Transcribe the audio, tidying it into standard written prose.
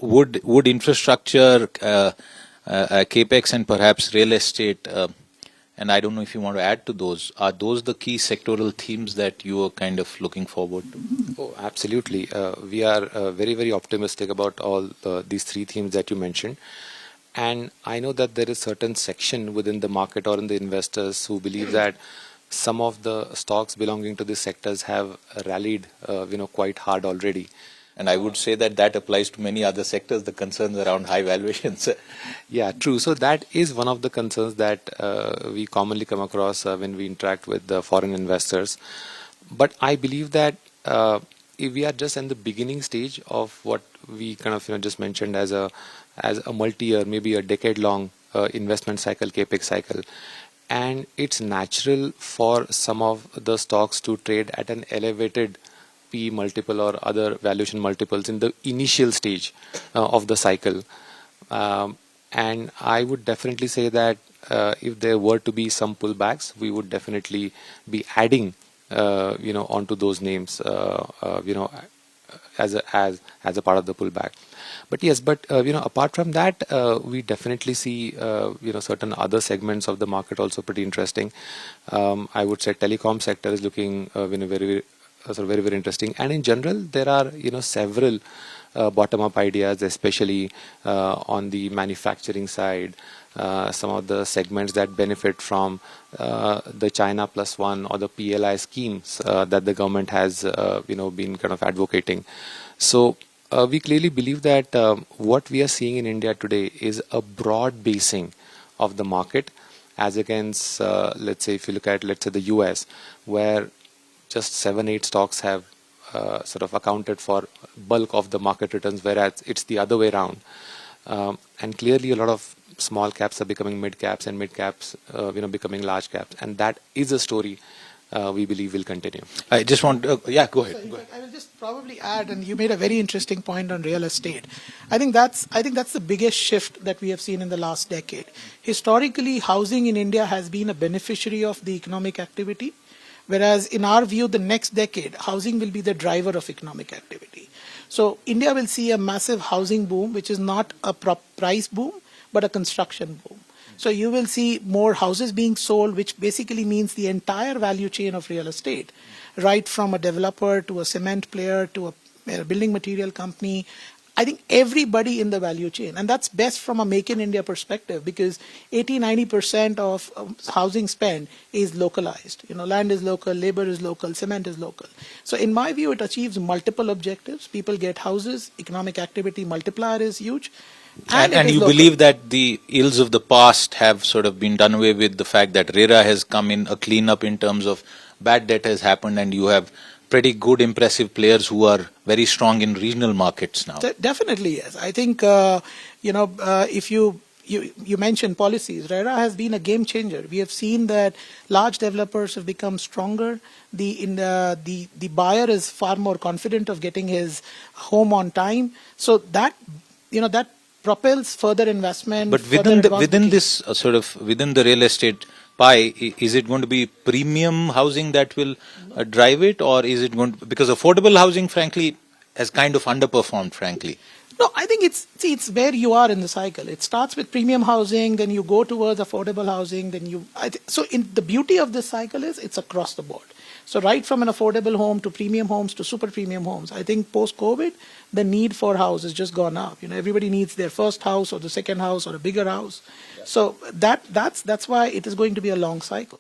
would infrastructure, capex, and perhaps real estate, and I don't know if you want to add to those, are those the key sectoral themes that you are kind of looking forward to? Oh, absolutely. We are very, very optimistic about all these three themes that you mentioned. And I know that there is certain section within the market or in the investors who believe that some of the stocks belonging to these sectors have rallied, quite hard already. And I would say that applies to many other sectors, the concerns around high valuations. Yeah, true. So that is one of the concerns that we commonly come across when we interact with the foreign investors. But I believe that if we are just in the beginning stage of what we kind of just mentioned as a multi-year, maybe a decade-long investment cycle, capex cycle, and it's natural for some of the stocks to trade at an elevated P multiple or other valuation multiples in the initial stage of the cycle. And I would definitely say that if there were to be some pullbacks, we would definitely be adding, onto those names, as a part of the pullback. But yes, apart from that, we definitely see, certain other segments of the market also pretty interesting. I would say telecom sector is looking, very, very interesting. And in general, there are, several bottom-up ideas, especially on the manufacturing side. Some of the segments that benefit from the China Plus One or the PLI schemes that the government has, been kind of advocating. So we clearly believe that what we are seeing in India today is a broad basing of the market, as against, let's say, if you look at, the US, where just 7-8 stocks have sort of accounted for bulk of the market returns, whereas it's the other way around. And clearly a lot of small caps are becoming mid caps, and mid caps becoming large caps, and that is a story we believe will continue. I just want go ahead. So I will just probably add, and you made a very interesting point on real estate. I think that's the biggest shift that we have seen in the last decade. Historically, housing in India has been a beneficiary of the economic activity, whereas in our view, the next decade, housing will be the driver of economic activity. So India will see a massive housing boom, which is not a price boom, but a construction boom. So you will see more houses being sold, which basically means the entire value chain of real estate, right from a developer to a cement player to a building material company. I think everybody in the value chain, and that's best from a Make in India perspective, because 80-90% of housing spend is localized. Land is local, labor is local, cement is local. So in my view, it achieves multiple objectives. People get houses, economic activity multiplier is huge. And you believe that the ills of the past have sort of been done away with, the fact that RERA has come in, a cleanup in terms of bad debt has happened, and you have pretty good, impressive players who are very strong in regional markets now. Definitely, yes. I think, if you mentioned policies, RERA has been a game changer. We have seen that large developers have become stronger. The buyer is far more confident of getting his home on time. So that propels further investment. But within the real estate pie, is it going to be premium housing that will drive it, or is it going to, because affordable housing, frankly, has kind of underperformed, frankly? No, I think it's where you are in the cycle. It starts with premium housing, then you go towards affordable housing, then the beauty of this cycle is it's across the board. So right from an affordable home to premium homes to super premium homes, I think post-COVID, the need for house has just gone up. Everybody needs their first house or the second house or a bigger house. So that's why it is going to be a long cycle.